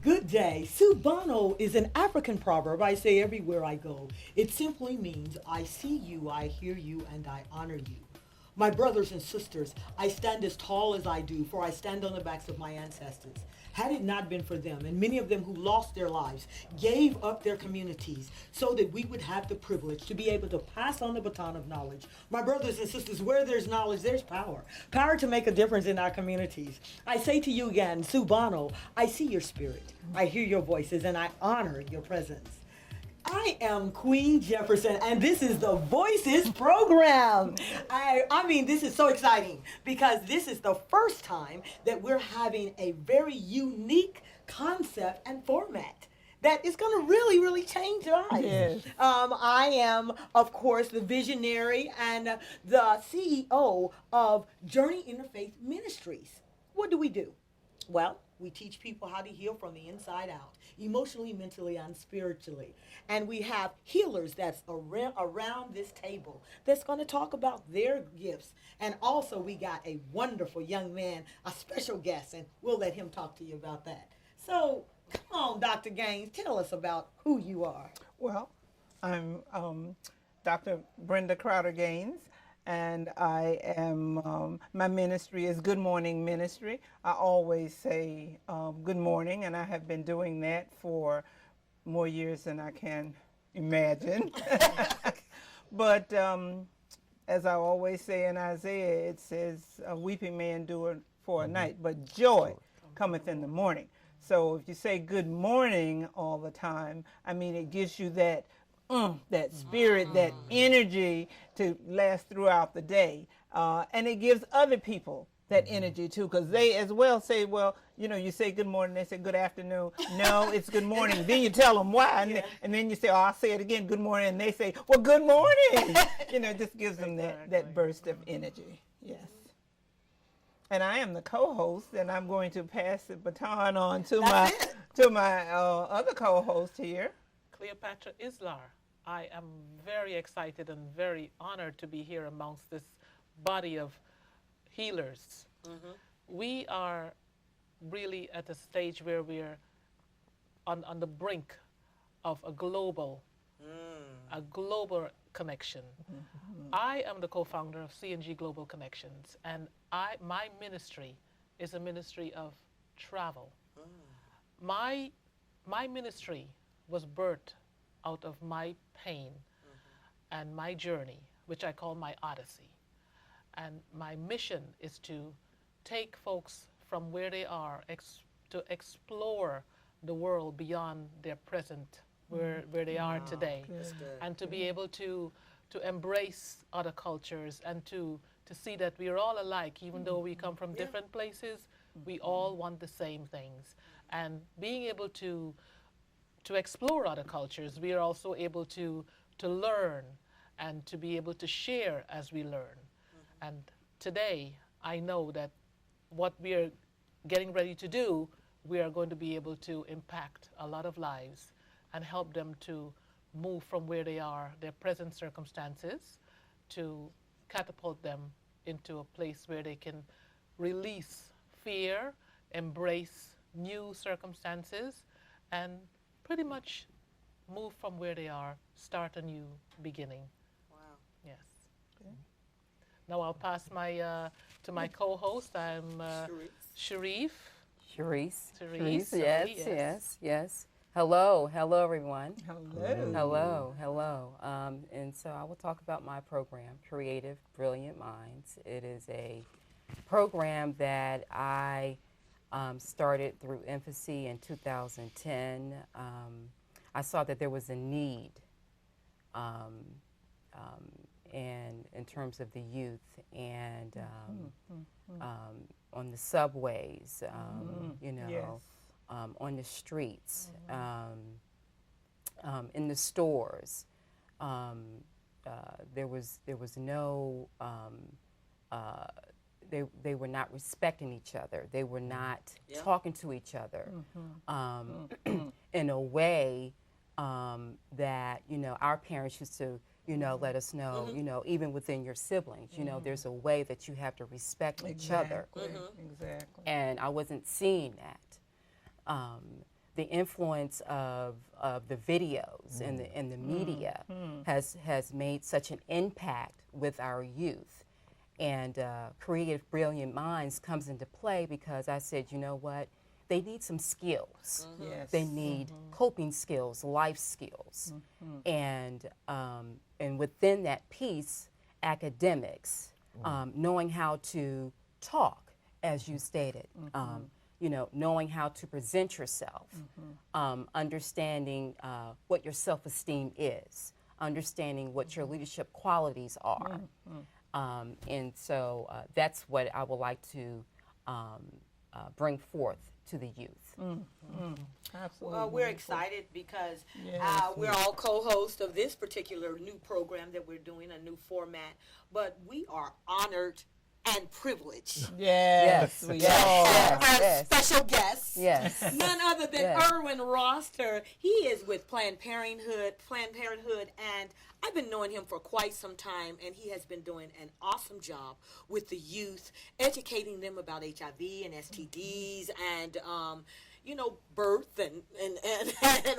Good day. Subano is an African proverb I say everywhere I go. It simply means I see you, I hear you, and I honor you. My brothers and sisters, I stand as tall as I do, for I stand on the backs of my ancestors. Had it not been for them, and many of them who lost their lives, gave up their communities so that we would have the privilege to be able to pass on the baton of knowledge. My brothers and sisters, where there's knowledge, there's power. Power to make a difference in our communities. I say to you again, Subano, I see your spirit, I hear your voices, and I honor your presence. I am Queen Jefferson, and this is the Voices program. I mean, this is so exciting because this is the first time that we're having a very unique concept and format that is going to really, really change lives. Yes. I am, of course, the visionary and the CEO of Journey Interfaith Ministries. What do? Well, we teach people how to heal from the inside out, emotionally, mentally, and spiritually. And we have healers that's around this table that's going to talk about their gifts. And also, we got a wonderful young man, a special guest, and we'll let him talk to you about that. So, come on, Dr. Gaines, tell us about who you are. Well, I'm Dr. Brenda Crowder Gaines, and I am, my ministry is Good Morning Ministry. I always say good morning, and I have been doing that for more years than I can imagine. But as I always say in Isaiah, it says, a weeping may endure for a night, but joy cometh in the morning. So if you say good morning all the time, I mean, it gives you that spirit, that energy to last throughout the day. And it gives other people that energy too, because they as well say, well, you say good morning, they say good afternoon. No, it's good morning. Then you tell them why, and then you say, oh, I'll say it again, good morning, and they say, well, good morning. It just gives them that burst of energy. Yes. And I am the co-host, and I'm going to pass the baton on to my other co-host here, Cleopatra Islar. I am very excited and very honored to be here amongst this body of healers. Mm-hmm. We are really at a stage where we're on the brink of a global connection. Mm-hmm. I am the co-founder of C&G Global Connections, and my ministry is a ministry of travel. My ministry was birthed out of my pain and my journey, which I call my odyssey. And my mission is to take folks from where they are to explore the world beyond their present, where they are today, and to be able to embrace other cultures and to see that we are all alike, even though we come from different places, we all want the same things. And being able to explore other cultures, we are also able to learn and to be able to share as we learn. And today, I know that what we are getting ready to do, we are going to be able to impact a lot of lives and help them to move from where they are, their present circumstances, to catapult them into a place where they can release fear, embrace new circumstances, and pretty much move from where they are, start a new beginning. Wow. Yes. Okay. Now I'll pass to my co-host. I'm Sharif. Sharice. Sharice. Yes. Hello, everyone. Hello. And so I will talk about my program, Creative Brilliant Minds. It is a program that I started through infancy in 2010. I saw that there was a need and in terms of the youth and on the subways, Yes. On the streets, in the stores. There was no. They were not respecting each other. They were not talking to each other in a way that our parents used to let us know. Even within your siblings, there's a way that you have to respect each other. Exactly. And I wasn't seeing that. the influence of the videos and the media has made such an impact with our youth. And Creative Brilliant Minds comes into play because I said, you know what? They need some skills. Yes. They need coping skills, life skills. And within that piece, academics, knowing how to talk, as you stated, you know, knowing how to present yourself, understanding what your self-esteem is, understanding what your leadership qualities are. And so that's what I would like to bring forth to the youth. Absolutely. Well, we're excited because Yes. we're all co-hosts of this particular new program that we're doing, a new format, but we are honored and privileged. Yes. Yes. We Yes. are. Our Yes. special guest, Yes. none other than Yes. Irwin Royster. He is with Planned Parenthood, and I've been knowing him for quite some time, and he has been doing an awesome job with the youth, educating them about HIV and STDs and you know, birth and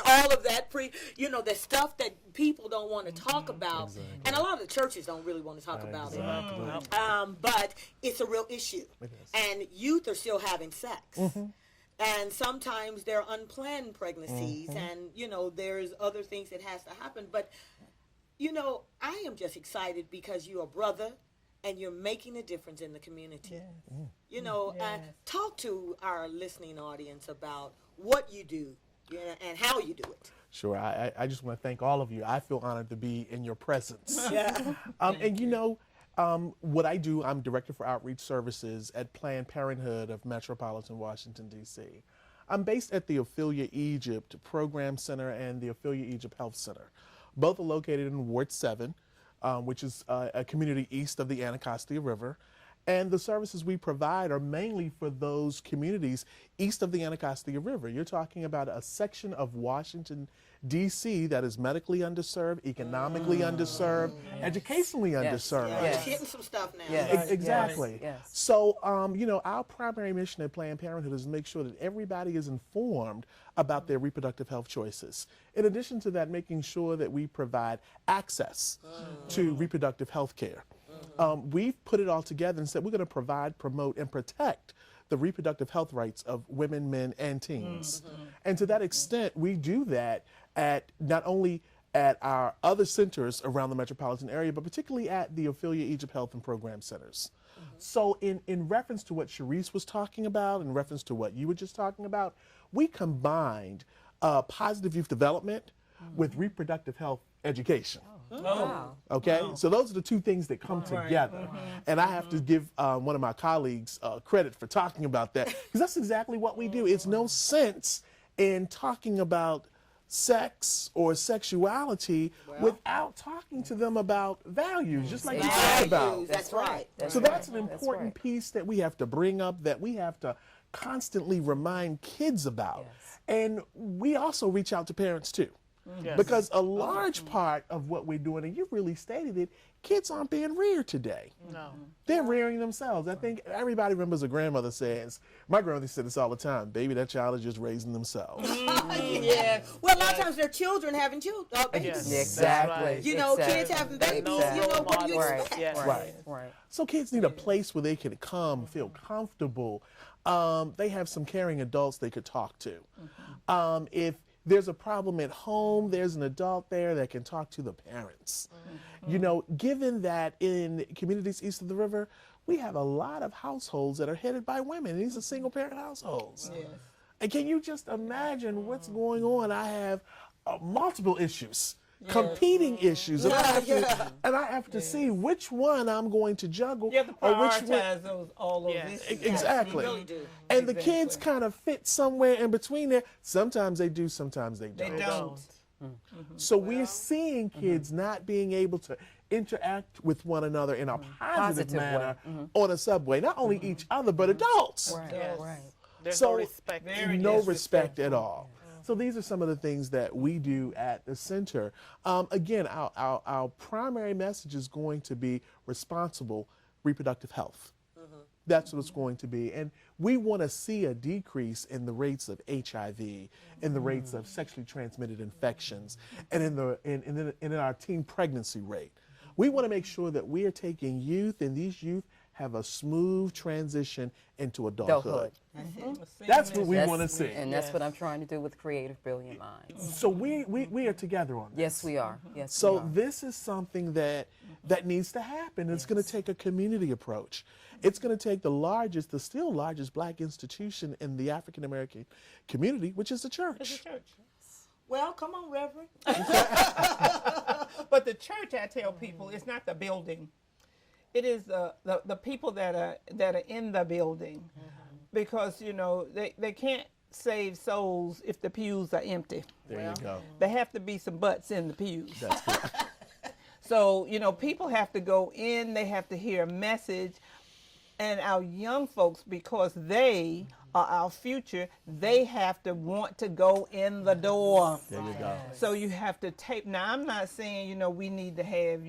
all of that the stuff that people don't want to talk about, and a lot of the churches don't really want to talk about it. But it's a real issue, and youth are still having sex. And sometimes they're unplanned pregnancies, and there's other things that has to happen. But I am just excited because you're a brother, and you're making a difference in the community. Yes. Talk to our listening audience about what you do and how you do it. Sure. I just want to thank all of you. I feel honored to be in your presence. Yeah. What I do, I'm Director for Outreach Services at Planned Parenthood of Metropolitan Washington, D.C. I'm based at the Ophelia Egypt Program Center and the Ophelia Egypt Health Center. Both are located in Ward 7, which is a community east of the Anacostia River. And the services we provide are mainly for those communities east of the Anacostia River. You're talking about a section of Washington, D.C. that is medically underserved, economically underserved, educationally underserved. Yeah, it's hitting some stuff now. Yes. Exactly. Yes. So, our primary mission at Planned Parenthood is to make sure that everybody is informed about their reproductive health choices. In addition to that, making sure that we provide access to reproductive health care. We've put it all together and said we're going to provide, promote, and protect the reproductive health rights of women, men, and teens. And to that extent, we do that at not only at our other centers around the metropolitan area, but particularly at the Ophelia Egypt Health and Program Centers. So in reference to what Sharice was talking about, in reference to what you were just talking about, we combined positive youth development with reproductive health education. Wow. Okay, so those are the two things that come together. And I have to give one of my colleagues credit for talking about that, because that's exactly what we do. It's no sense in talking about sex or sexuality without talking to them about values, just like you talked about. That's right. So that's an important piece that we have to bring up, that we have to constantly remind kids about. And we also reach out to parents too. Because a large part of what we're doing, and you really stated it, kids aren't being reared today. No. They're rearing themselves. I think everybody remembers a grandmother says, my grandmother said this all the time, baby, that child is just raising themselves. Yeah. Well, a lot of times they're children having children. Yes. Exactly. Kids having babies. No What do you models. expect? Yes. Right. So kids need a place where they can come, feel comfortable. They have some caring adults they could talk to. If there's a problem at home, there's an adult there that can talk to the parents. Given that in communities east of the river, we have a lot of households that are headed by women. These are single parent households. Yes. And can you just imagine what's going on? I have multiple issues, competing issues, and I have to see which one I'm going to juggle. You have to or which one. prioritize all those issues. Exactly. You really do. And the kids kind of fit somewhere in between there. Sometimes they do, sometimes they don't. They don't. So we're seeing kids not being able to interact with one another in a positive manner on a subway. Not only each other, but adults. Yes. Right. There's So no respect. no respect at all. So these are some of the things that we do at the center. Again, our primary message is going to be responsible reproductive health. that's what it's going to be. And we want to see a decrease in the rates of HIV, in the rates of sexually transmitted infections, and in our teen pregnancy rate. We want to make sure that we are taking youth, and these youth have a smooth transition into adulthood. That's what we want to see. And that's what I'm trying to do with Creative Brilliant Minds. So we are together on this. Yes, we are. Yes, So we are. this is something that needs to happen. It's going to take a community approach. It's going to take the still largest black institution in the African American community, which is the church. It's a church. Well, come on, Reverend. But the church, I tell people, is not the building. It is the people that are in the building, because they can't save souls if the pews are empty. There you go. There have to be some butts in the pews. That's good. So people have to go in. They have to hear a message, and our young folks, because they are our future, they have to want to go in the door. There you go. So you have to tape. Now, I'm not saying we need to have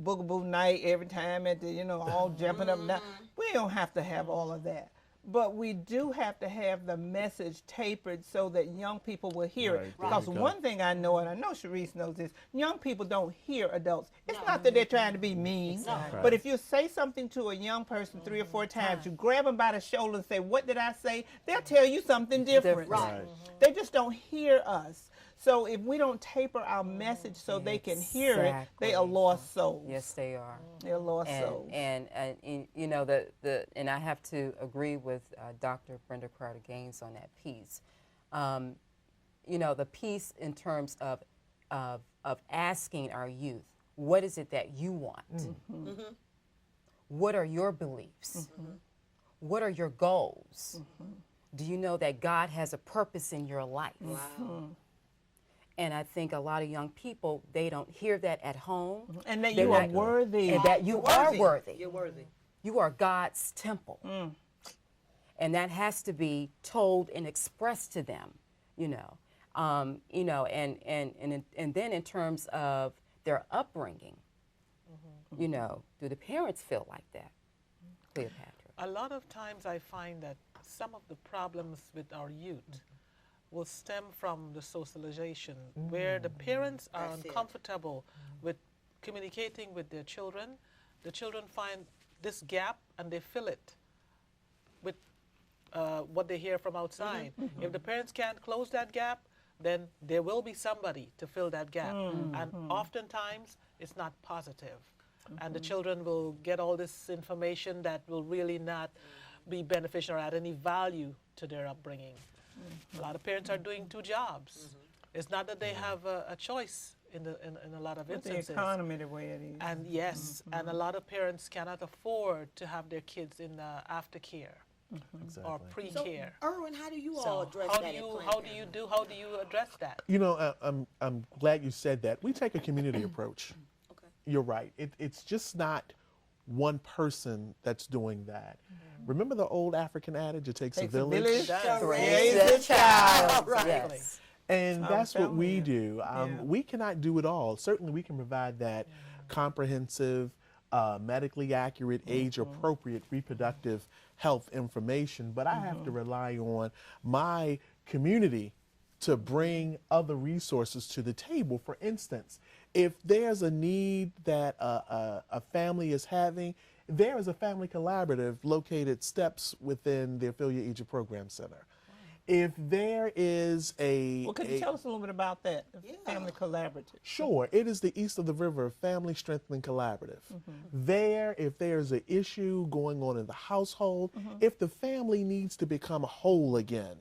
boogaboo night every time at the all jumping up and down. We don't have to have all of that, but we do have to have the message tapered so that young people will hear it. Because one thing I know, and I know Sharice knows this, young people don't hear adults. It's not that they're trying to be mean, but if you say something to a young person 3 or 4 times, you grab them by the shoulder and say, "What did I say?" They'll tell you something different. Right. They just don't hear us. So if we don't taper our message so they can hear it, they are lost souls. Yes, they are. They're lost souls. And I have to agree with Dr. Brenda Crowder Gaines on that piece. The piece in terms of asking our youth, what is it that you want? What are your beliefs? What are your goals? Do you know that God has a purpose in your life? Wow. And I think a lot of young people, they don't hear that at home. And that you are worthy. And that you are worthy. You're worthy. You are God's temple. And that has to be told and expressed to them, and then in terms of their upbringing, do the parents feel like that, Cleopatra? A lot of times I find that some of the problems with our youth will stem from the socialization, where the parents are uncomfortable with communicating with their children. The children find this gap and they fill it with what they hear from outside. If the parents can't close that gap, then there will be somebody to fill that gap. And oftentimes it's not positive. And the children will get all this information that will really not be beneficial or add any value to their upbringing. A lot of parents are doing 2 jobs. It's not that they have a choice in a lot of instances. The economy the way it is. And yes, and a lot of parents cannot afford to have their kids in aftercare or pre-care. So, Irwin, how do you all address that? How do you address that? I'm glad you said that. We take a community approach. Okay. You're right. It's just not one person that's doing that. Remember the old African adage, it takes a village? To raise a child. Right. Yes. And that's what we you. do. We cannot do it all. Certainly we can provide that comprehensive, medically accurate, age-appropriate reproductive health information, but I have to rely on my community to bring other resources to the table. For instance, if there's a need that a family is having, there is a family collaborative located steps within the Affiliate Egypt Program Center. If there is Well, could you tell us a little bit about that, the Family Collaborative? Sure. It is the East of the River Family Strengthening Collaborative. There, if there's an issue going on in the household, if the family needs to become whole again,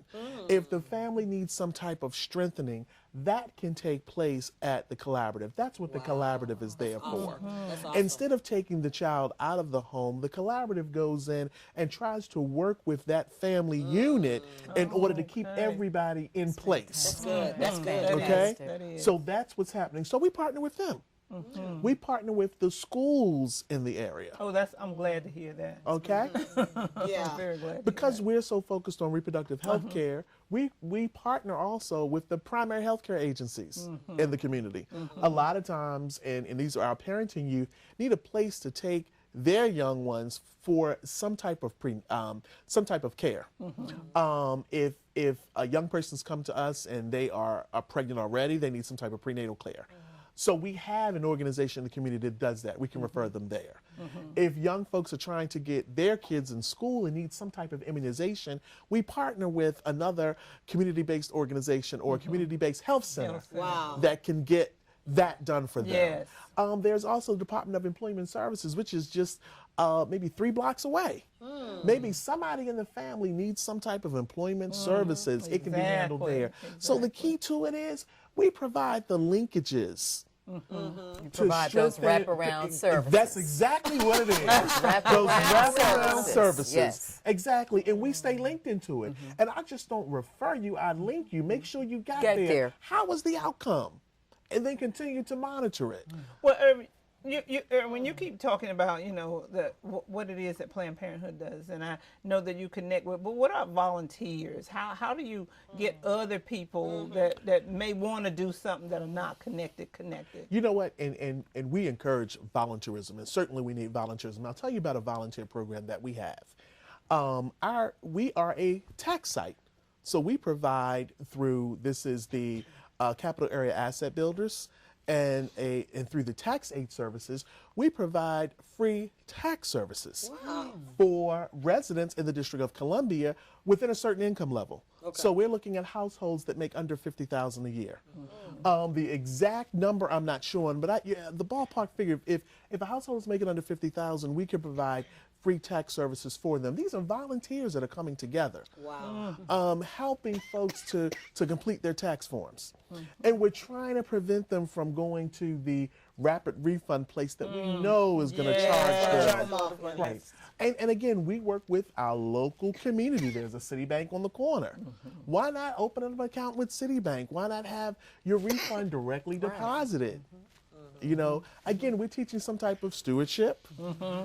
if the family needs some type of strengthening, that can take place at the collaborative. That's what the collaborative is there for. That's awesome. Instead of taking the child out of the home, the collaborative goes in and tries to work with that family unit in order to keep everybody in place. That's good. That's good. Okay? That is. So that's what's happening. So we partner with them. We partner with the schools in the area. Oh, I'm glad to hear that. Okay? Yeah. I'm very glad. Because we're so focused on reproductive health care, we partner also with the primary health care agencies in the community. A lot of times, and these are our parenting youth, need a place to take their young ones for some type of care. If a young person's come to us and they are pregnant already, they need some type of prenatal care. So we have an organization in the community that does that. We can refer them there. If young folks are trying to get their kids in school and need some type of immunization, we partner with another community-based organization or a community-based health center that can get that done for them. Yes. There's also the Department of Employment Services, which is just maybe 3 blocks away. Maybe somebody in the family needs some type of employment services. It can be handled there. So the key to it is we provide the linkages. You provide those wraparound services. That's exactly what it is. Those wraparound services. Yes. Exactly. And we stay linked into it. And I just don't refer you, I link you. Make sure you got there. How was the outcome? And then continue to monitor it. Well, when you keep talking about, what it is that Planned Parenthood does, and I know that you connect with, but what are volunteers? How do you get other people that may want to do something that are not connected? You know what? And we encourage volunteerism, and certainly we need volunteerism. I'll tell you about a volunteer program that we have. We are a tax site. So we provide through, this is the Capital Area Asset Builders, and through the tax aid services, we provide free tax services for residents in the District of Columbia within a certain income level. So we're looking at households that make under $50,000 a year. The exact number I'm not sure on, but the ballpark figure, if a household is making under $50,000, we can provide free tax services for them. These are volunteers that are coming together, helping folks to complete their tax forms. And we're trying to prevent them from going to the rapid refund place that we know is going to charge them. Right. And again, we work with our local community. There's a Citibank on the corner. Why not open an account with Citibank? Why not have your refund directly deposited? Again, we're teaching some type of stewardship.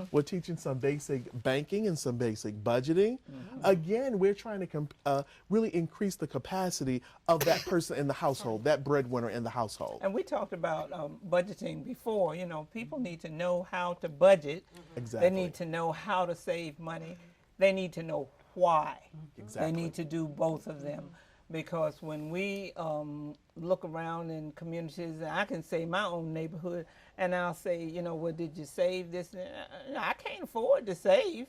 We're teaching some basic banking and some basic budgeting. Again, we're trying to really increase the capacity of that person in the household, that breadwinner in the household. And we talked about budgeting before. People need to know how to budget. Exactly. They need to know how to save money. They need to know why. Exactly. They need to do both of them. Because when we look around in communities, and I can say my own neighborhood, and I'll say, well, did you save this? I can't afford to save.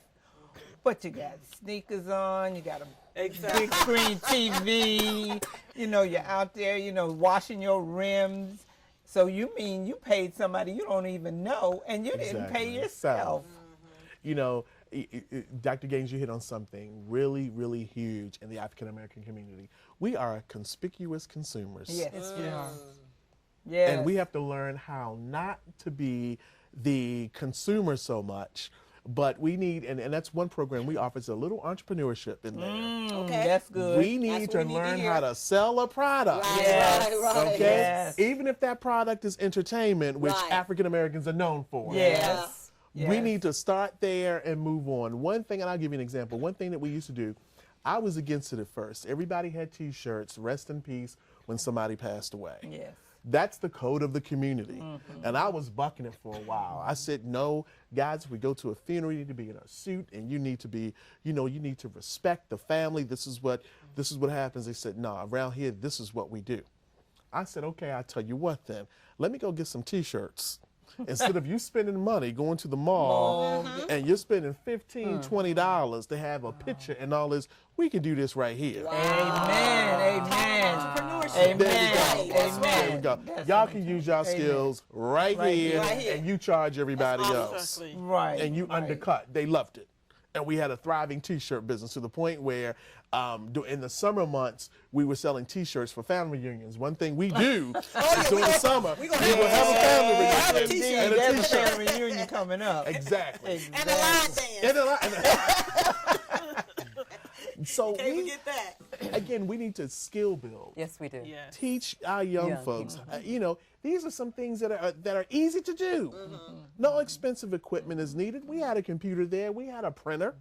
But you got sneakers on, you got a big screen TV, you're out there, washing your rims. So you mean you paid somebody you don't even know, and you didn't pay yourself. Dr. Gaines, you hit on something really, really huge in the African American community. We are conspicuous consumers. Yes, we are. Yes. And we have to learn how not to be the consumer so much, but we need, and that's one program we offer, is a little entrepreneurship in there. Okay. That's good. We need to learn how to sell a product. Right. Okay? Yes. Even if that product is entertainment, which African Americans are known for. Yes. We need to start there and move on. One thing, and I'll give you an example, one thing that we used to do, I was against it at first. Everybody had T-shirts, rest in peace, when somebody passed away. Yes. That's the code of the community. And I was bucking it for a while. I said, no, guys, if we go to a funeral, you need to be in a suit, and you need to be, you need to respect the family. This is what happens. They said, no, around here, this is what we do. I said, okay, I'll tell you what then. Let me go get some T-shirts. Instead of you spending money going to the mall and you're spending $15, $20 to have a picture and all this, we can do this right here. Amen. Entrepreneurship. There we go. Y'all can use y'all skills right here, and you charge everybody else. Right. And you undercut. They loved it. And we had a thriving T-shirt business to the point where in the summer months, we were selling T-shirts for family reunions. One thing we do is during the summer, we will have a family reunion. And a family reunion coming up. Exactly. And a line dance. So Can't forget that. Again, we need to skill build. Yes, we do. Yes. Teach our young folks. These are some things that are easy to do. No expensive equipment is needed. We had a computer there. We had a printer.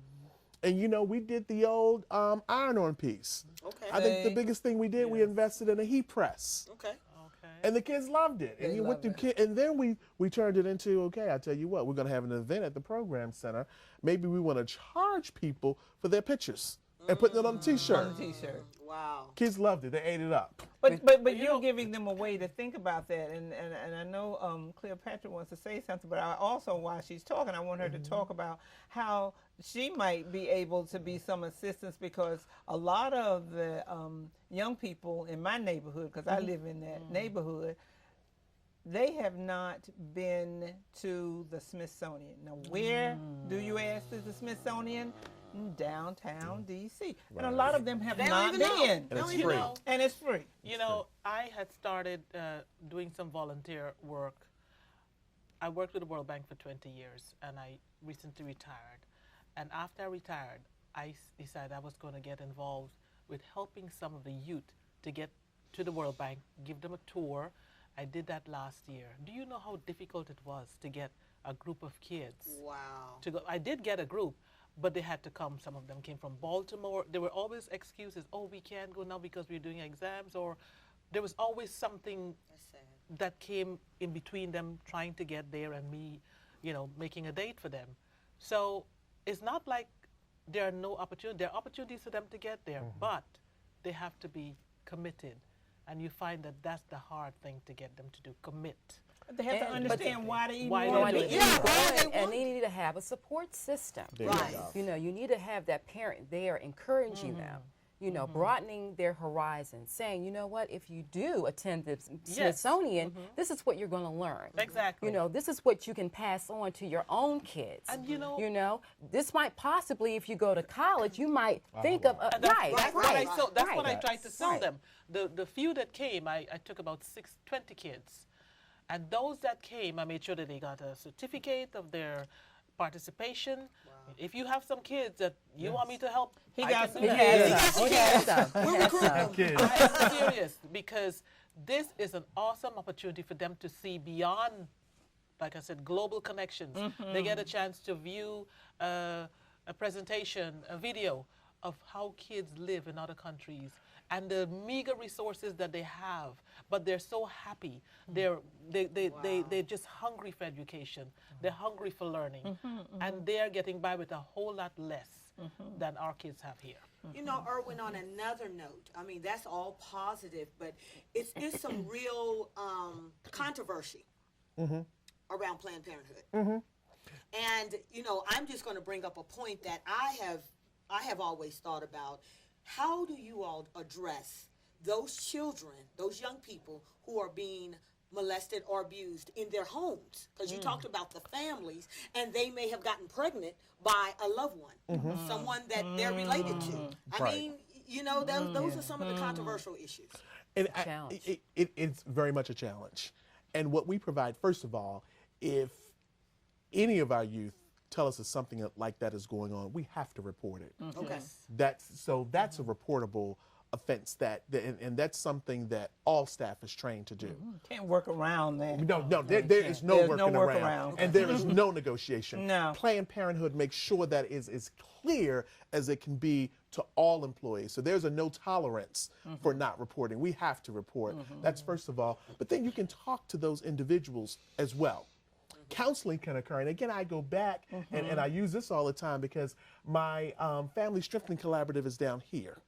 And, we did the old iron-on piece. Okay. I think the biggest thing we did, we invested in a heat press. Okay. And the kids loved it. And They you went through loved and then we turned it into, okay, I tell you what, we're going to have an event at the program center. Maybe we want to charge people for their pictures and putting it on a t-shirt. On the T-shirt. Wow. Kids loved it. They ate it up. But you're giving them a way to think about that, and I know Cleopatra wants to say something, but I also, while she's talking, I want her to talk about how she might be able to be some assistance, because a lot of the young people in my neighborhood, because I live in that neighborhood, they have not been to the Smithsonian. Now, where do you ask is the Smithsonian? Downtown D.C. And a lot of them have not been. And it's free. And it's free. You know, I had started doing some volunteer work. I worked with the World Bank for 20 years, and I recently retired. And after I retired, I decided I was going to get involved with helping some of the youth to get to the World Bank, give them a tour. I did that last year. Do you know how difficult it was to get a group of kids? Wow. To go? I did get a group, but they had to come. Some of them came from Baltimore. There were always excuses. Oh, we can't go now because we're doing exams, or there was always something That's sad. that came in between them trying to get there and me, you know, making a date for them. So it's not like there are no opportunities. There are opportunities for them to get there, but they have to be committed. And you find that that's the hard thing to get them to do, commit. They have to And- understand why they even Why want they to do do it. it. And they need to have a support system. There Right. you go. You know, you need to have that parent there encouraging them, you know, broadening their horizons, saying, you know what, if you do attend the Smithsonian, this is what you're going to learn. Exactly. You know, this is what you can pass on to your own kids. And you know, this might possibly, if you go to college, you might think of, And that's, right, that's right, what I sold, that's right. what I tried to sell Right. them. The few that came, I took about 20 kids. And those that came, I made sure that they got a certificate of their participation. If you have some kids that you want me to help, He I got can some do that. kids. He has some. He has some. Kids. I'm serious, because this is an awesome opportunity for them to see beyond, like I said, global connections. They get a chance to view a presentation, a video of how kids live in other countries and the meager resources that they have, but they're so happy. They're just hungry for education. They're hungry for learning, and they're getting by with a whole lot less than our kids have here. You know, Irwin, on another note, I mean, that's all positive, but it's some real controversy around Planned Parenthood. And, you know, I'm just going to bring up a point that I have always thought about. How do you all address those children, those young people who are being molested or abused in their homes? Because you talked about the families, and they may have gotten pregnant by a loved one, someone that they're related to. I Right. mean, you know, those are some of the controversial issues. And Challenge. it's very much a challenge. And what we provide, first of all, if any of our youth tell us that something like that is going on, we have to report it. Okay. That's a reportable offense, and that's something that all staff is trained to do. Can't work around that. No, there is no There's working no around. workaround. And there is no negotiation. No. Planned Parenthood makes sure that is as clear as it can be to all employees. So there's a no tolerance for not reporting. We have to report. That's first of all. But then you can talk to those individuals as well. Counseling can occur. And again, I go back, and I use this all the time because my Family Strengthening Collaborative is down here.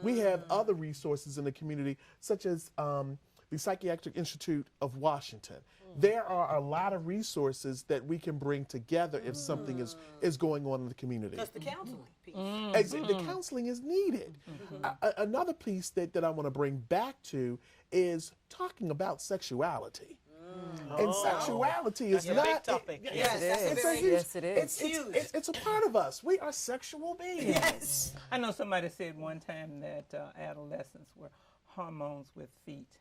We have other resources in the community, such as the Psychiatric Institute of Washington. There are a lot of resources that we can bring together if something is going on in the community. Just the counseling piece. The counseling is needed. Another piece that I want to bring back to is talking about sexuality. And sexuality is That's a not big topic. Yes, that's is. a very Yes, it is. It's a part of us. We are sexual beings. Yes. I know somebody said one time that adolescents were hormones with feet.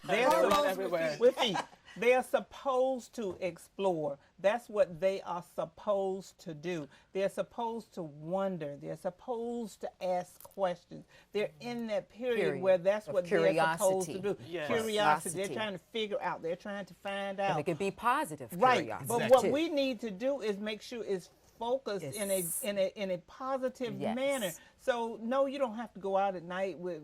They're Hormones supposed- everywhere. with feet. They are supposed to explore. That's what they are supposed to do. They're supposed to wonder. They're supposed to ask questions. They're in that period where that's Of what they're supposed to curiosity. do. Yes. Curiosity. Curiosity. They're trying to figure out. They're trying to find And out. it could be positive Right, curiosity. but what too. we need to do is make sure it's focused in a positive Yes. manner, So no, you don't have to go out at night with,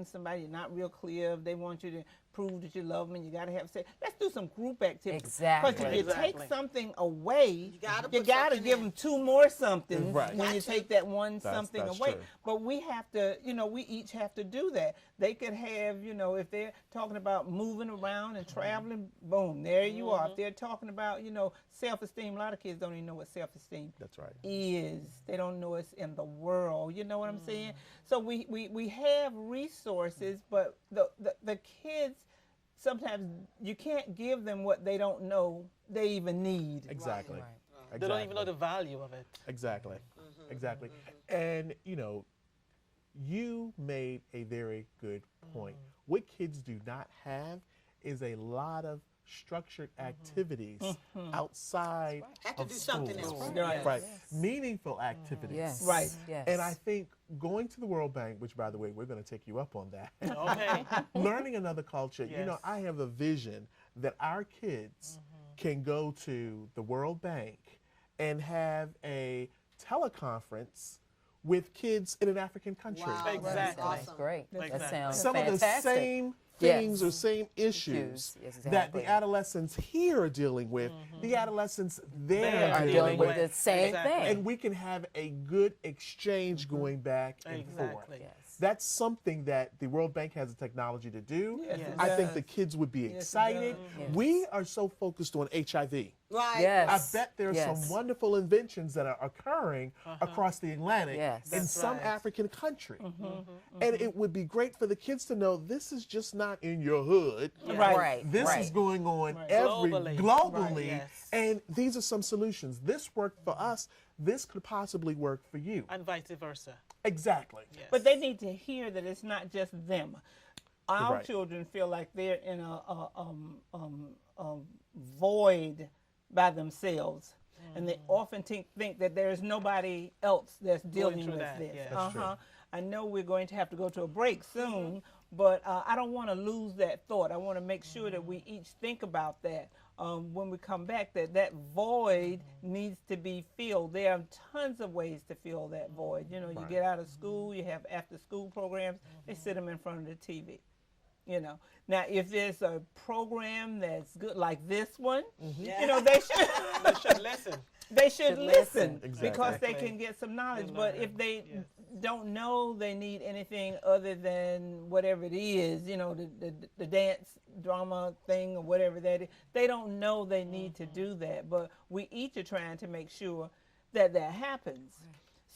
somebody you're not real clear of. They want you to prove that you love them and you got to have sex. Let's do some group activities. Exactly. Because if you Exactly. take something away, you gotta got put to something give in. them two more somethings Right. when you take that one something that's away. true. But we have to, we each have to do that. They could have, if they're talking about moving around and traveling, boom, there you are. If they're talking about, self-esteem, a lot of kids don't even know what self-esteem That's right. is. They don't know it's in the world. You know what I'm saying? So we have resources, but the kids, sometimes you can't give them what they don't know they even need. Exactly. Right. They don't even know the value of it. Exactly. Exactly. And, you made a very good point. What kids do not have is a lot of structured activities outside Have to of do school. something else. Right. Meaningful activities. Yes. Right. Yes. And I think going to the World Bank, which, by the way, we're going to take you up on that, Okay. learning another culture, Yes. I have a vision that our kids can go to the World Bank and have a teleconference with kids in an African country. Wow, Exactly. that's That's awesome. great. That Exactly. sounds Some fantastic. of the same Yes. things or same issues Yes, that exactly. the adolescents here are dealing with, the adolescents there Are Are are dealing with with- the same Exactly. thing. and we can have a good exchange going back and forth. Exactly. Yes. That's something that the World Bank has the technology to do. Yes, it I think does. the kids would be Yes, it excited. does. Yes. We are so focused on HIV. Right. Yes. I bet there's Yes. some wonderful inventions that are occurring across the Atlantic Yes. in That's some right. African country. And it would be great for the kids to know this is just not in your hood. Right. This right. is going on Globally. globally, Right, yes. and these are some solutions. This worked for us. This could possibly work for you. And vice versa. Exactly. Yes. But they need to hear that it's not just them. Our Right. children feel like they're in a void by themselves. And they often think that there's nobody else that's dealing through with that, this. yeah. That's true. I know we're going to have to go to a break soon, but I don't want to lose that thought. I want to make sure that we each think about that when we come back, that void needs to be filled. There are tons of ways to fill that void. You get out of school, you have after school programs, they sit them in front of the TV. Now if there's a program that's good like this one, they should They should listen. they should listen Exactly. because they can get some knowledge. But if they don't know they need anything other than whatever it is, the dance drama thing or whatever that is, they don't know they need to do that. But we each are trying to make sure that happens.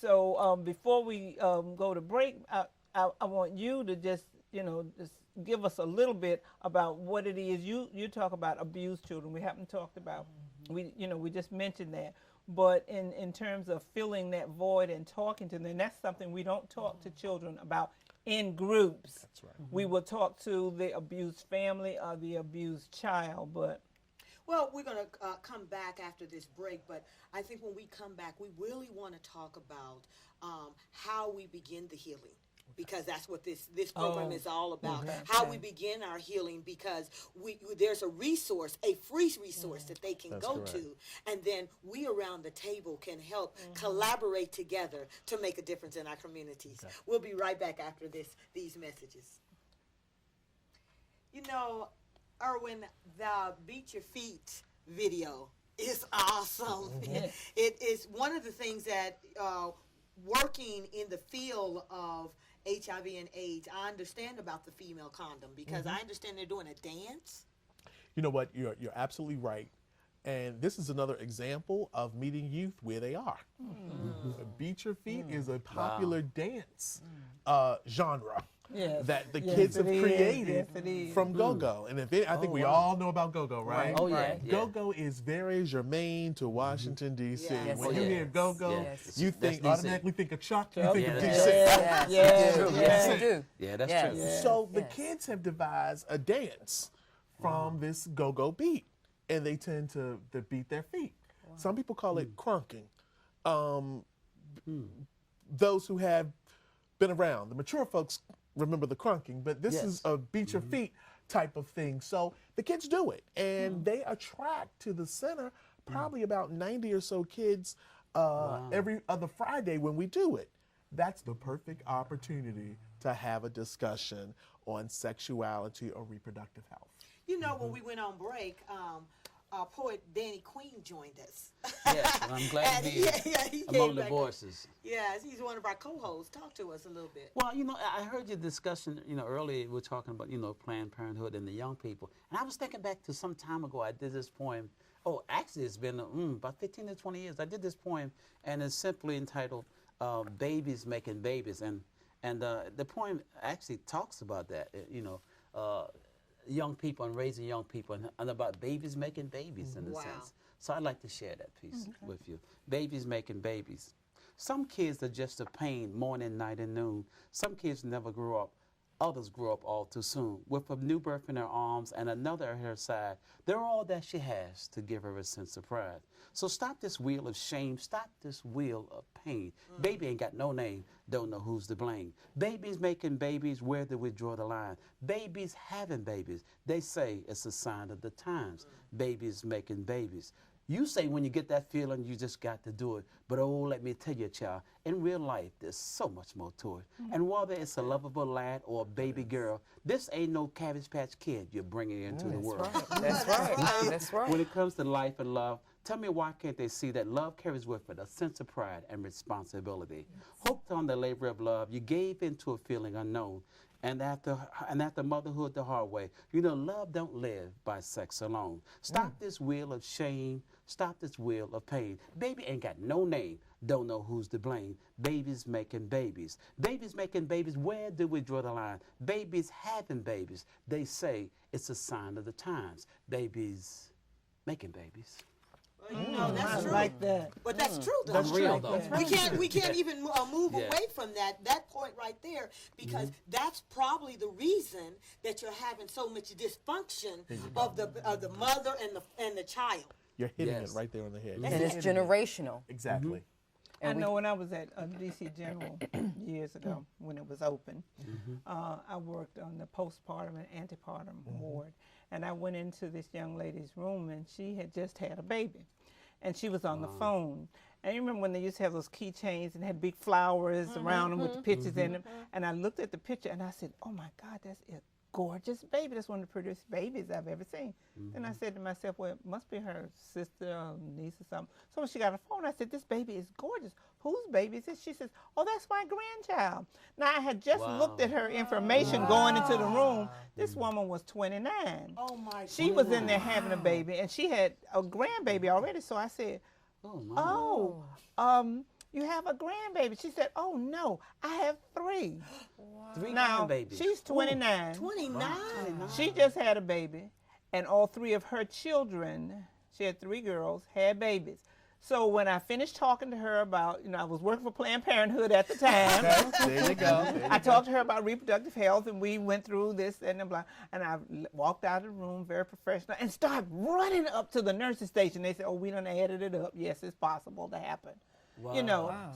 So before we go to break, I want you to just give us a little bit about what it is you talk about abused children. We haven't talked about we just mentioned that, but in terms of filling that void and talking to them, that's something we don't talk to children about in groups. That's right. We will talk to the abused family or the abused child, but Well, we're going to come back after this break, but I think when we come back, we really want to talk about how we begin the healing. Because that's what this program is all about. Okay. How we begin our healing, because there's a resource, a free resource that they can That's go correct. to, and then we around the table can help collaborate together to make a difference in our communities. Okay. We'll be right back after these messages. Irwin, the Beat Your Feet video is awesome. It is one of the things that working in the field of HIV and AIDS, I understand about the female condom, because I understand they're doing a dance. You know what? You're absolutely right. And this is another example of meeting youth where they are. Beat Your Feet is a popular dance genre Yes. that the Yes, kids have it is. created Yes, it is. from go-go. And I think we all know about go-go, right? Oh, yeah. Right. yeah. Go-go is very germane to Washington, D.C. Yeah. Yes, When it you is. hear go-go, Yes. you That's DC. automatically think of Chuck, you Chuck. think of Yeah, D6. that's Yes, Yes, you do. yes. Yes, you do. Yeah, that's Yes. true. Yeah. So the Yes. kids have devised a dance from this go-go beat, and they tend to beat their feet. Some people call it crunking. Those who have been around, the mature folks remember the crunking, but this is a beat your feet type of thing. So the kids do it, and they attract to the center probably about 90 or so kids every other Friday when we do it. that's the perfect opportunity to have a discussion on sexuality or reproductive health. You know, when we went on break, our poet Danny Queen joined us. Yes, and I'm glad to be he among came the back. voices. Yes, he's one of our co-hosts. Talk to us a little bit. Well, you know, I heard your discussion, you know, earlier we were talking about, you know, Planned Parenthood and the young people. And I was thinking back to some time ago, I did this poem. Oh, actually, it's been about 15 to 20 years. I did this poem, and it's simply entitled Babies Making Babies. And the poem actually talks about that, you know, young people and raising young people and about babies making babies in a sense. So I'd like to share that piece with you. Babies making babies. Some kids are just a pain morning, night, and noon. Some kids never grew up. Others grew up all too soon. With a new birth in her arms and another at her side, they're all that she has to give her a sense of pride. So stop this wheel of shame. Stop this wheel of pain. Baby ain't got no name. Don't know who's to blame. Babies making babies, where do we draw the line? Babies having babies. They say it's a sign of the times. Babies making babies. You say when you get that feeling, you just got to do it. But oh, let me tell you, child, in real life, there's so much more to it. And whether it's a lovable lad or a baby girl, this ain't no Cabbage Patch Kid you're bringing into the world. That's right. That's right. When it comes to life and love, tell me why can't they see that love carries with it a sense of pride and responsibility? Hooked on the labor of love, you gave into a feeling unknown. And after motherhood the hard way, you know, love don't live by sex alone. Stop this wheel of shame. Stop this wheel of pain. Baby ain't got no name. Don't know who's to blame. Babies making babies. Babies making babies. Where do we draw the line? Babies having babies. They say it's a sign of the times. Babies making babies. Well, you know, that's true. I like that. But that's true, though. That's real, though. We can't even move Yeah. away from that point right there, because that's probably the reason that you're having so much dysfunction of the mother and the child. You're hitting Yes. it right there on the head. And it's generational. Exactly. I know when I was at DC General years ago, when it was open, I worked on the postpartum and antepartum ward. And I went into this young lady's room, and she had just had a baby. And she was on the phone. And you remember when they used to have those keychains and had big flowers around them with the pictures in them? And I looked at the picture, and I said, oh, my God, that's a gorgeous baby. That's one of the prettiest babies I've ever seen. Then I said to myself, well, it must be her sister or niece or something. So when she got a phone, I said, this baby is gorgeous. Whose baby is this? She says, oh, that's my grandchild. Now, I had just looked at her information going into the room. This woman was 29. Oh, my God. She was in there having a baby, and she had a grandbaby already. So I said, Oh, you have a grandbaby. She said, oh, no, I have 3. Three Now, grandbabies. she's 29. 29. She just had a baby, and all 3 of her children, she had 3 girls, had babies. So when I finished talking to her about, I was working for Planned Parenthood at the time. There you go. I talked to her about reproductive health, and we went through this and blah. And I walked out of the room very professional and started running up to the nurse's station. They said, oh, we done added it up. Yes, it's possible to happen.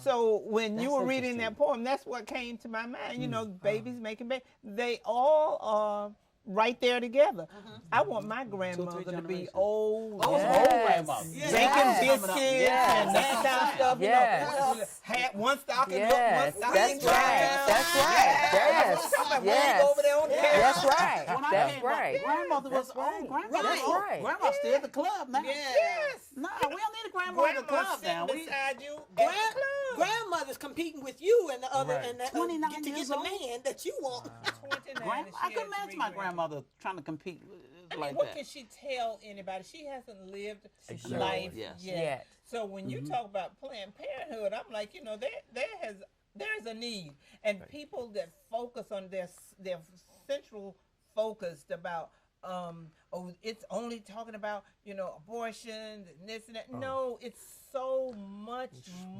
So when you were reading that poem, that's what came to my mind. Babies making babies. They all are right there together. I want my grandmother to be old. old grandmother. Baking biscuits and that kind of stuff. Yes. Had one stocking Yes, up, one stocking that's right. That's right. Yes. Over there on the That's right. When I That's came up, right. grandmother was That's right. old. Grandmother That's was old. right. Grandma's still at the club now. Yes. No, we don't need a grandmother at the club now. We, beside you. Grandmother's competing with you and the other, Right. and the, 29 get to get years the old? man that you want. I couldn't imagine my grandmother trying to compete like what that. can she tell anybody? She hasn't lived Exactly. life Yes. yet. So when you talk about Planned Parenthood, I'm like, there's a need, and people that focus on their central focused about it's only talking about abortion and this and that. No, it's so much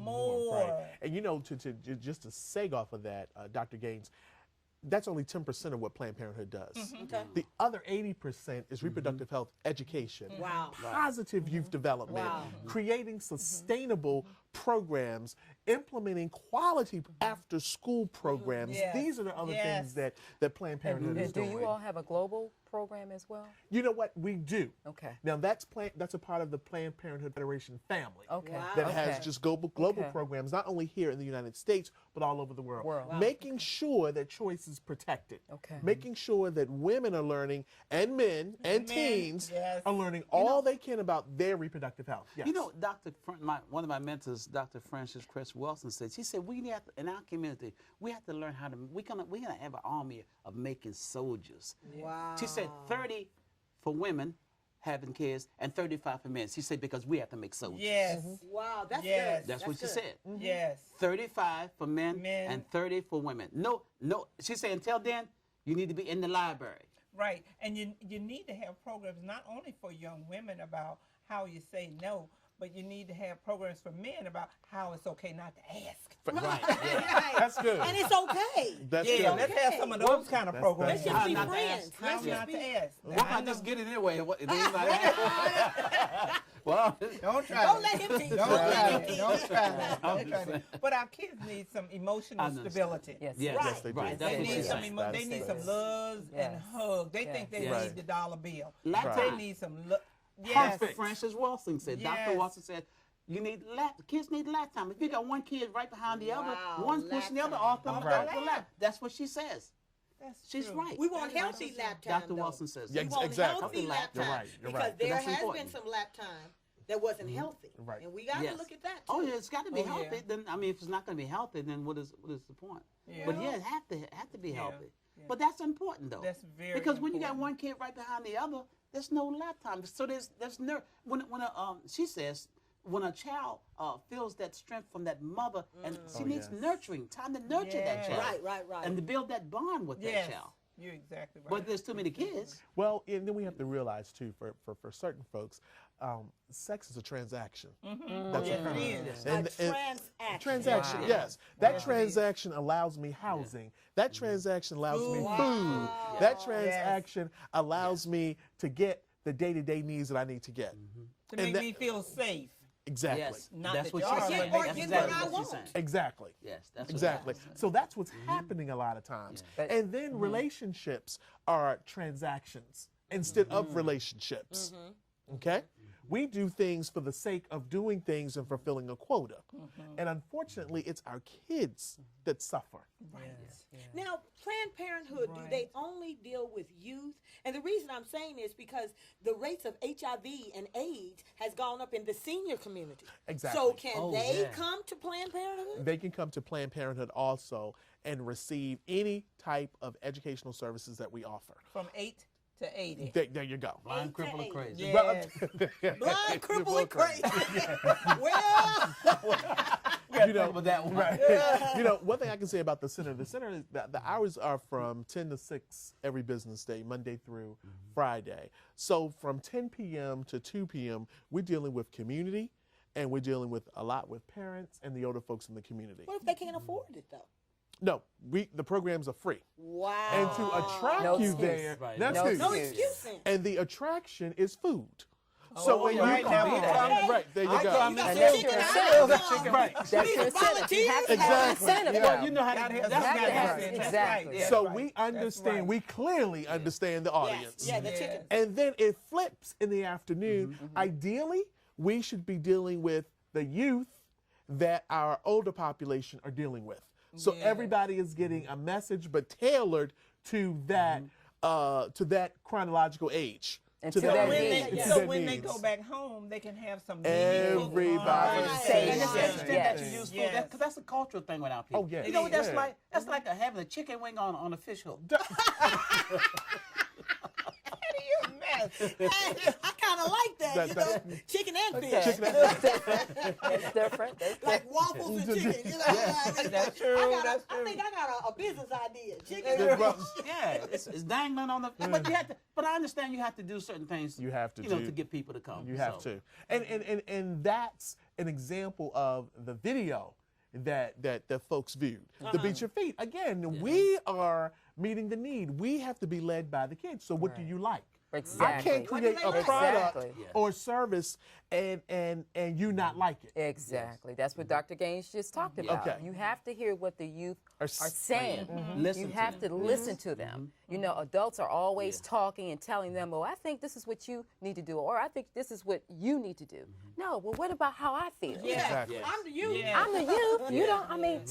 more. Right. And to just to seg off of that, Dr. Gaines, that's only 10% of what Planned Parenthood does. Okay. The other 80% is reproductive health education, Wow. positive youth development, Wow. creating sustainable programs, implementing quality after-school programs. Yes. These are the other Yes. things that Planned Parenthood is And do doing. you all have a global program as well? You know what? We do. Okay. Now that's a part of the Planned Parenthood Federation family. Okay. Wow. That has Okay. just global Okay. programs, not only here in the United States, but all over the world. Wow. Making sure that choice is protected. Okay. Making sure that women are learning, and men and teens yes. are learning all they can about their reproductive health. Yes. You know, one of my mentors, Dr. Francis Chris Wilson, said, she said, we have to, in our community, we have to learn how to, we're gonna have an army of making soldiers. Wow. She said 30 for women having kids and 35 for men. She said, because we have to make soldiers. Yes. Wow, that's Yes. good. That's what she good. said. Yes. 35 for men, Men. and 30 for women. No, she said, until then, you need to be in the library. Right. And you need to have programs not only for young women about how you say no, but you need to have programs for men about how it's okay not to ask. Right. Right. That's good. And it's okay. That's Yeah, good. let's have some of those kind of programs. Let's just be Not to friends. ask. How Let's just not be. to ask. Why Now, I not know- just get it anyway? Well, Don't try Don't that. let him teach. Don't Don't try let him that. teach. Don't try that. I'm Don't try just that. But our kids need some emotional understand. stability. Yes. yes, Right. they do. right. They That's what need she's some. saying. They need some Yes. loves and Yes. hugs. They Yes. think they Yes. need the dollar bill. Right. They need some. Yes. Perfect. Francis Wilson said. Dr. Yes. Wilson said, you need kids need lap time. If you got one kid right behind the Wow, other, one's pushing the lap other time. off the Right. lap. That's what she says. That's She's true. right. We want That's healthy what lap time. Dr. though. Wilson says. Yeah, We want exactly. healthy lap time. You're right. You're because right. there That's has important. been some lap time that wasn't healthy. Right. And we got to Yes. look at that. Oh too. yeah, it's got to be Oh, yeah. healthy. Then I mean, if it's not going to be healthy, then what is the point? Yeah. But yeah, it have to be Yeah. healthy. Yeah. But that's important though. That's very because when you got important. one kid right behind the other, there's no lap time. So there's she says when a child feels that strength from that mother, and she needs yes. nurturing, time to nurture that Yes. child, Right. and to build that bond with Yes. that child. You're exactly right. But there's too many kids. Well, and then we have to realize too, for certain folks, sex is a transaction. That's Yes, occurring. it is. And- A transaction. Transaction, Wow. yes. That Yes, it transaction allows me housing. That transaction allows me Food. food. Wow. That Yes. transaction allows me to get the day-to-day needs that I need to get. to make that- me feel safe. Exactly. Yes, Not that's that what y'all she's are saying. like, or That's get exactly what I what she's want. saying. Exactly. Yes, that's what Exactly. she's saying. So that's what's happening a lot of times. But- And then relationships are transactions instead of relationships. Okay? We do things for the sake of doing things and fulfilling a quota. And unfortunately, it's our kids that suffer. Yes. Now, Planned Parenthood, do they only deal with youth? And the reason I'm saying is because the rates of HIV and AIDS has gone up in the senior community. Exactly. So can Oh, they yeah. come to Planned Parenthood? They can come to Planned Parenthood also and receive any type of educational services that we offer. From 8 to 80. There you go. Blind, 8 to crippled, or 8. crazy. Yes. Blind, crippled, and crazy. Well, You know, with that one. right. You know, one thing I can say about the center is the hours are from 10 to 6 every business day, Monday through Friday. So from 10 p.m. to 2 p.m., we're dealing with community, and we're dealing with a lot with parents and the older folks in the community. what if they can't afford it, though? No, the programs are free. Wow. And to attract No you excuse. there, Right. that's No it. no excuse. excuse then. And the attraction is food. So when right you now come, we come- right, there you I go. come You got And some that's chicken, your I incentive. got some. Right. That's We your need incentive. You have to volunteers. have an Exactly. incentive. Yeah. Well, you know how Gotta to, have that's some gotta kind of have incentive. it. That's Exactly. right. That's So right. we That's understand, right. we clearly understand the audience. Yeah, the Yes. chicken. And then it flips in the afternoon. Ideally, we should be dealing with the youth that our older population are dealing with. So Yeah. everybody is getting a message, but tailored to that chronological age. And to to that their When age, needs. and to so their when they needs. go back home, they can have some Everybody meaningful say And it's Yes. interesting that you Yes. use food, Yes. because that's a cultural thing with our people. Oh, yeah. You know what that's Yeah. like? That's like having a chicken wing on a fish hook. I kind of like that, you know, chicken and fish. That's different. That's Like different. waffles and chicken. You know? That's true. That's I true. think I got a business idea. Chicken Yeah, and bro. fish. Yeah, it's dangling on the. But you have to. But I understand you have to do certain things. You have to You know, do- to get people to come. You have so. to. And that's an example of the video that folks viewed. The Beat Your Feet. Again, we are meeting the need. We have to be led by the kids. So what do you like? Exactly. I can't What do create they a like? product Exactly. Yeah. or service and you not like it. Exactly. That's what Dr. Gaines just talked about. Okay. You have to hear what the youth are saying. Listen You to have them. to listen to them. You know, adults are always talking and telling them, "Oh, I think this is what you need to do," or "I think this is what you need to do." No, well, what about how I feel? Exactly. I'm the youth. I'm the youth. You don't. I mean,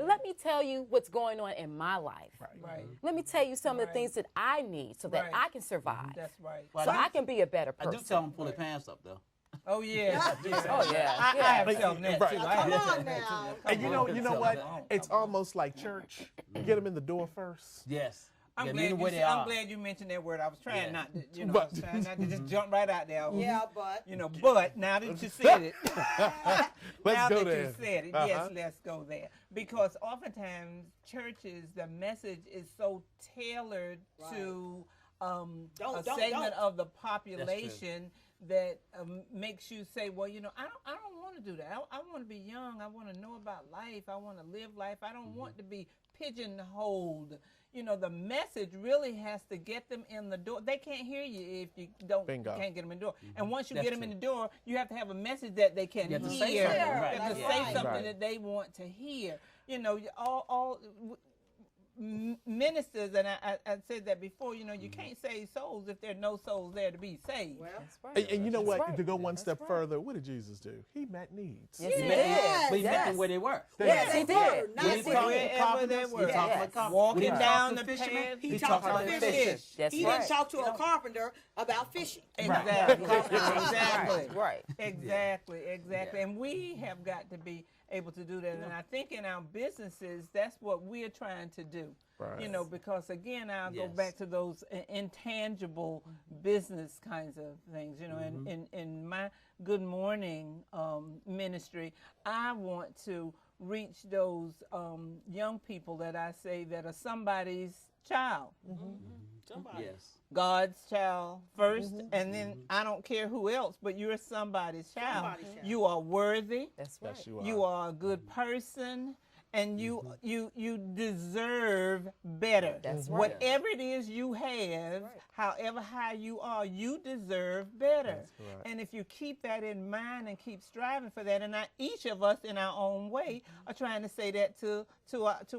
let me tell you what's going on in my life. Right. Let me tell you some of the Right. things that I need so that Right. I can survive. That's right. So I can be a better I person. do tell them pull their pants up though. Oh yeah. Oh yeah. I have felt that Right. too. Come I have on felt that now. too. And you know what? It's almost like church. Get them in the door first. Yes. I'm Yeah, glad, meet them where they I'm are. glad you mentioned that word. I was trying Yeah. not to, I But- was trying not to just jump right out there. Yeah, but But now that you said it, Let's now go that there. you said it, yes, let's go there. Because oftentimes churches, the message is so tailored to a segment of the population that makes you say, well, I don't want to do that. I want to be young. I want to know about life. I want to live life. I don't want to be pigeonholed. The message really has to get them in the door. They can't hear you if you can't get them in the door. And once you That's get them true. in the door, you have to have a message that they can You hear. have to say something, right. You have to Yeah. say Right. something Right. that they want to hear. Ministers, and I said that before, you can't save souls if there are no souls there to be saved. well, That's right. And you know what? right. To go one That's step right. further, what did Jesus do? He met needs. Yes, he He did. met, but he met Yes. them where they were. Yes, he did. Not Yes, he wherever did. Wherever Carpenters, they he were. talked Yes. about carpenters. Walking When he down talked the to fishermen, path, he talked talked about to fish. fish. That's He right. didn't talk to a carpenter about fishing. Exactly. Exactly. Right. Exactly. Yeah. And we have got to be able to do that. And I think in our businesses, that's what we're trying to do. Right. Because again, I'll go Yes. back to those intangible business kinds of things. In my Good Morning ministry, I want to reach those young people that I say that are somebody's child. Somebody. Yes. God's child first, and then I don't care who else, but you're somebody's child. Somebody's child. You are worthy. That's right. Yes, you are. You are a good person, and you deserve better. That's right. Whatever it is you have, right. however high you are, you deserve better. That's correct. And if you keep that in mind and keep striving for that, and each of us in our own way are trying to say that to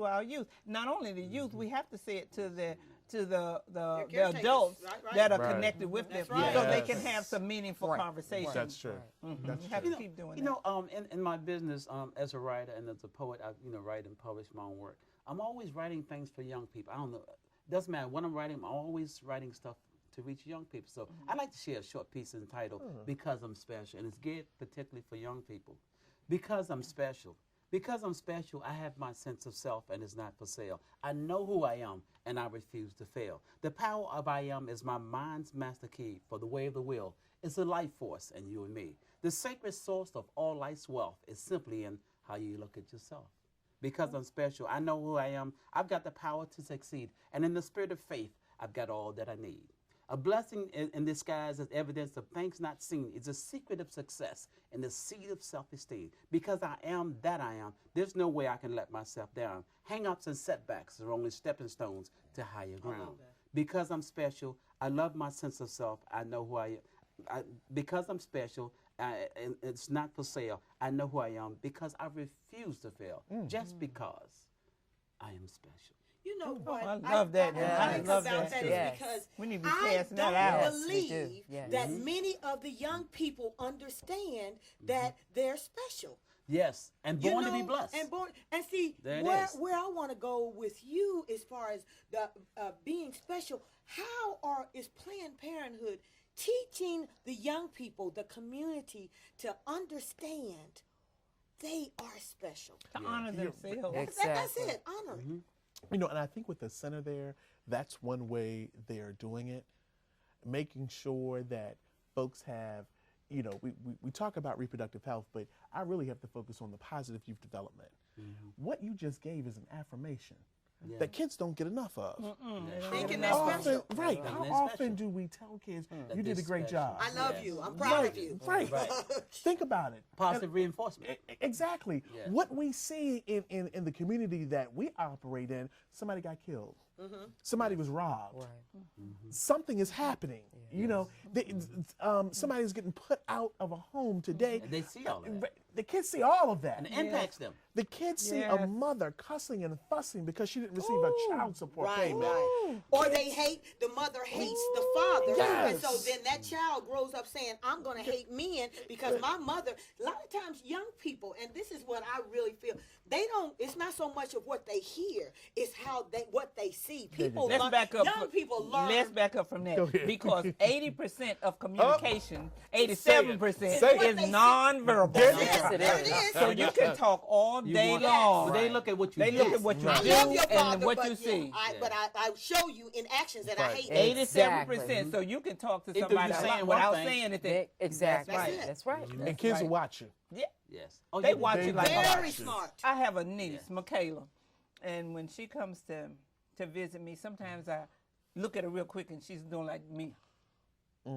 our youth. Not only the youth, we have to say it to the caretakers, adults right. that are Right. connected with them, That's right. so they Yes. can have some meaningful Right. conversation. That's true. That's You have true. to keep doing You that. know, in my business, as a writer and as a poet, I write and publish my own work. I'm always writing things for young people. I don't know, doesn't matter what I'm writing. I'm always writing stuff to reach young people. So I like to share a short piece entitled "Because I'm Special," and it's geared particularly for young people. Because I'm special. Because I'm special, I have my sense of self and it's not for sale. I know who I am and I refuse to fail. The power of I am is my mind's master key for the way of the will. It's a life force in you and me. The sacred source of all life's wealth is simply in how you look at yourself. Because I'm special, I know who I am. I've got the power to succeed. And in the spirit of faith, I've got all that I need. A blessing in disguise as evidence of things not seen is a secret of success and the seed of self-esteem. Because I am that I am, there's no way I can let myself down. Hang-ups and setbacks are only stepping stones to higher ground. Because I'm special, I love my sense of self. I know who I am. Because I'm special, and it's not for sale. I know who I am because I refuse to fail. Just because I am special. You know what? I love that. Yeah. I think love about that. is Yes. because We need to be I passing that don't out. Yes, we do. believe Yes. that many of the young people understand that they're special. Yes, and born to be blessed. And see There it where is. I want to go with you as far as the being special. How is Planned Parenthood teaching the young people, the community, to understand they are special? To honor themselves. That's Exactly. it. Honor it. You know, and I think with the center there, that's one way they're doing it, making sure that folks have, we talk about reproductive health, but I really have to focus on the positive youth development. What you just gave is an affirmation that kids don't get enough of. Thinking How that's special. often, right? That How they're often special. do we tell kids, That you did a they're great special. job? I love Yes. you. I'm proud of you. Right. Think about it. Positive reinforcement. Exactly. Yeah. What we see in the community that we operate in, somebody got killed. Somebody was robbed. Right. Something is happening. You know, somebody's getting put out of a home today. And they see all of that. The kids see all of that. And it impacts them. The kids see a Yes. mother cussing and fussing because she didn't receive a child support Right, payment. right. Or they hate, the mother hates the father. And so Yes. then that child grows up saying, I'm going to hate men because my mother, a lot of times young people, and this is what I really feel, it's not so much of what they hear, it's what they see. People Let's learn, back up. young people learn. Let's back up from that ahead. because 80% of communication, 87% Say it. is nonverbal. Yes, it there is. it is. So you can talk all day want- long. But they look at what you They do. look at what you I do love your father, and what but you see. But I show you in actions that I Right. hate. 87%. So you can talk to Either somebody you're saying one without thing- saying anything. Exactly. That's it. That's right. And kids right. will watch you. Yeah. Yes. Oh, They yeah, watch they it like Very watch. smart. I have a niece, Michaela, and when she comes to visit me, sometimes I look at her real quick and she's doing like me. Yeah.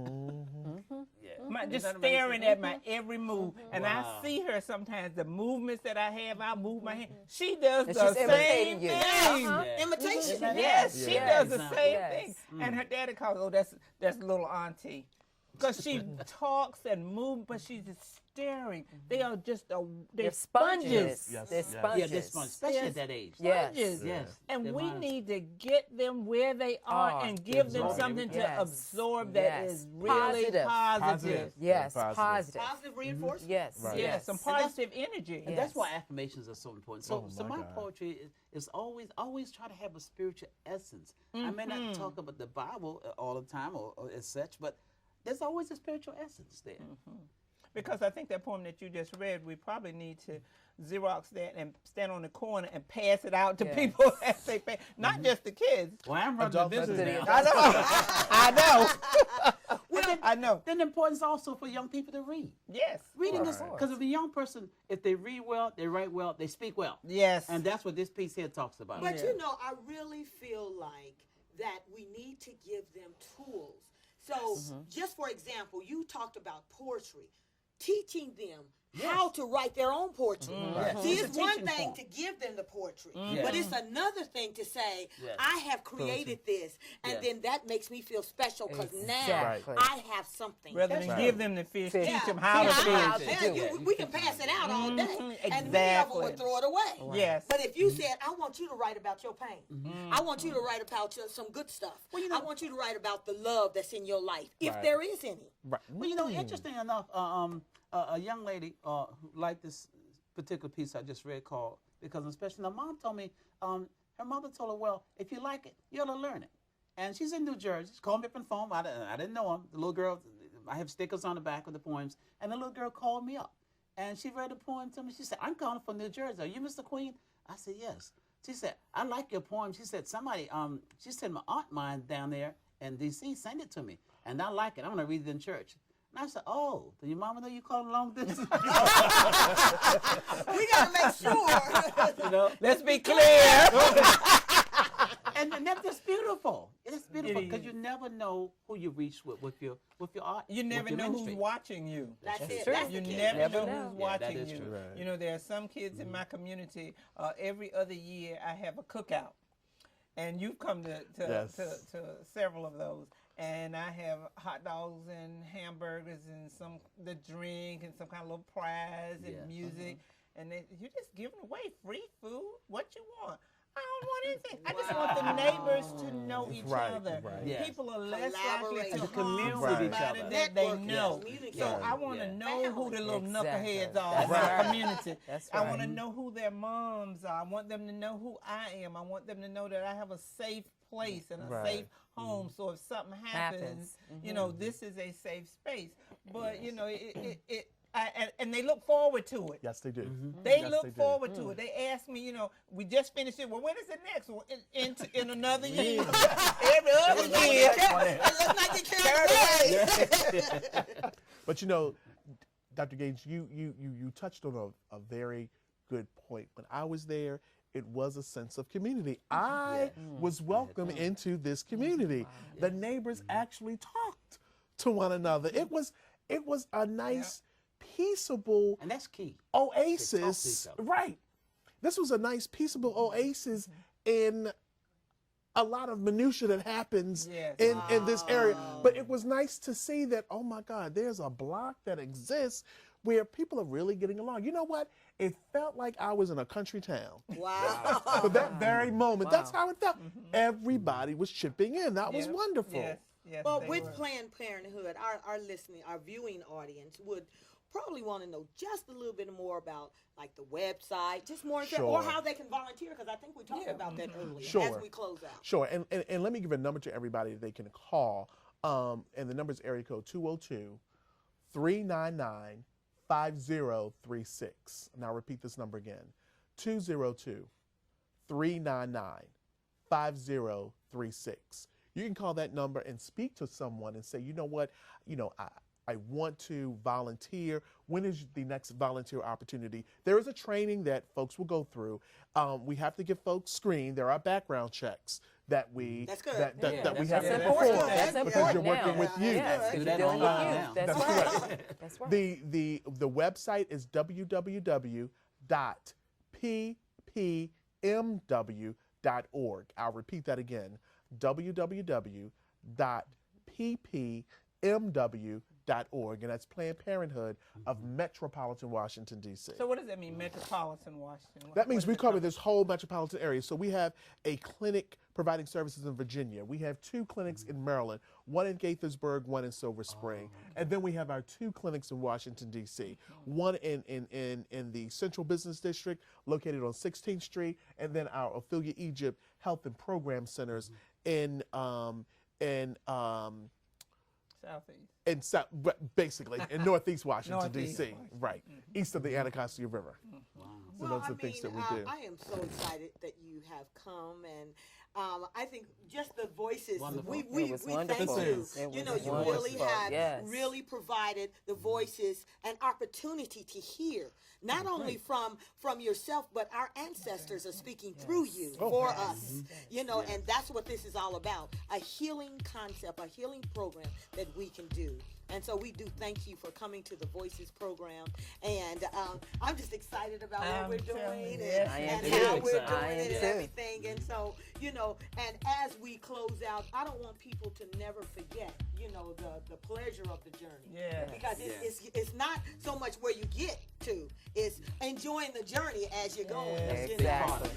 Just Isn't that staring amazing? at my every move. And I Wow. see her sometimes, the movements that I have, I move my hand. She does And the she's imitating same you. thing. Yeah. Imitation. Yes, she Yes. does the same Yes. thing. And her daddy calls, oh, that's little auntie. Because she talks and moves, but she's just staring. They are just, they're sponges. Yes. They're Yes. sponges. Yeah, this one, especially Yes. at that age. Yes. Sponges. Yes. And Their we minds- need to get them where they are and give them Absorb something to Yes. absorb that Yes. is really Positive. positive. Yes, Positive. positive. Positive reinforcement. Yes. Right. Yes, some positive energy. And that's why affirmations are so important. So, Oh, so my my God. poetry is always try to have a spiritual essence. I may not talk about the Bible all the time or as such, but there's always a spiritual essence there. Because I think that poem that you just read, we probably need to Xerox that and stand on the corner and pass it out to Yes. people as they pay, not just the kids. Well, I'm running the Adult business residents. now. I know. I know. Then the importance also for young people to read. Yes. Reading is course. because if a young person, if they read well, they write well, they speak well. Yes. And that's what this piece here talks about. But Yeah. you know, I really feel like that we need to give them tools. So, just for example, you talked about poetry, teaching them how to write their own poetry. Yes. See, It's a it's one teaching thing form. to give them the poetry, Yes. but it's another thing to say, Yes. I have created this, and Yes. then that makes me feel special because now Exactly. I have something. Rather than give them the fish, teach them how See, to I- fish. yeah, we can pass it out all day, and many of them Exactly. would throw it away. Yes. But if you said, I want you to write about your pain, I want you to write about some good stuff, I want you to write about the love that's in your life, if Right. there is any. Right. Well, you know, interesting enough, a young lady who liked this particular piece I just read called, because especially the mom told me, her mother told her, well, if you like it, you ought to learn it. And she's in New Jersey. She called me up on the phone. I didn't know him. The little girl, I have stickers on the back of the poems. And the little girl called me up. And she read the poem to me. She said, I'm calling from New Jersey. Are you Mr. Queen? I said, yes. She said, I like your poem. She said, somebody, she said, my aunt mine down there in D.C. sent it to me. And I like it. I'm going to read it in church. And I said, oh, do your mama know you call long distance? We got to make sure. You know? Let's be clear. And that's just beautiful. It's beautiful It because is. you never know who you reach with your art. You never with your know ministry. who's watching you. That's it. true. That's You the key. never Never know know. who's Yeah, that watching is you. true. Right. You know, there are some kids in my community. Every other year, I have a cookout, and you've come to Yes. to several of those. And I have hot dogs and hamburgers and the drink and some kind of little prize and Yes. music. And you're just giving away free food. What you want? I don't want anything. I just want the neighbors to know each Right, other. right. Yes. People are less likely Collaborate. to To commune harm with each somebody other. that they Network, know. yes. So I Communicate. want to Yeah. know who the little Exactly. knuckleheads are That's in my right. community. That's I right. want to know who their moms are. I want them to know who I am. I want them to know that I have a safe place and a Right. safe home. So if something happens, you know, this is a safe space. But you know, and they look forward to it. Yes, they do. They Yes, look they do. forward to it. They ask me, you know, we just finished it. Well, when is the next one? In another year. Every other year. Let's not get carried away. But you know, Dr. Gaines, you touched on a very good point. When I was there, it was a sense of community. I was welcome into this community. The neighbors actually talked to one another. It was a nice, peaceable And that's key. oasis. each other. Right. This was a nice, peaceable oasis in a lot of minutia that happens Yes. in this area. But it was nice to see that, oh my God, there's a block that exists where people are really getting along. You know what? It felt like I was in a country town. Wow. For that very moment, that's how it felt. Everybody was chipping in. That was Yep. wonderful. Yes. Yes, Well, they with were. Planned Parenthood, our listening, our viewing audience would probably want to know just a little bit more about like the website, just more Sure. or how they can volunteer, because I think we talked about that earlier Sure. as we close out. Sure, and let me give a number to everybody that they can call. And the number is area code 202-399-5036. And I'll repeat this number again, 202-399-5036. You can call that number and speak to someone and say, you know what, I want to volunteer. When is the next volunteer opportunity? There is a training that folks will go through. We have to get folks screened. There are background checks that we That's good. that we that's have to important. perform That's because important you're working now. with youth. Yes, Do you're that dealing with online youth. now. That's That's right. correct. That's right. The website is www.ppmw.org. I'll repeat that again, www.ppmw.org, and that's Planned Parenthood of Metropolitan Washington, D.C. So what does that mean, Metropolitan Washington? That means What we does it cover this whole metropolitan area. So we have a clinic providing services in Virginia. We have 2 clinics in Maryland, one in Gaithersburg, one in Silver Spring. And then we have our 2 clinics in Washington, D.C. One in the Central Business District, located on 16th Street, and then our Ophelia Egypt Health and Program Centers in basically in Northeast Washington, Northeast D.C. Washington. Right, east of the Anacostia River. So those are the things that we do. I am so excited that you have come, and I think just the voices. Wonderful. We It was thank wonderful. you. It You know, was you really wonderful. have Yes. really provided the voices and opportunity to hear, not only from yourself, but our ancestors are speaking through you for us. You know, and that's what this is all about: a healing concept, a healing program that we can do. And so we do thank you for coming to the Voices program. And I'm just excited about what we're doing Yes, and too. how we're I doing am it and too. everything. And so, you know, and as we close out, I don't want people to never forget, you know, the pleasure of the journey. Yes. Because it's not so much where you get to, it's enjoying the journey as you go. Yes. You know? Exactly.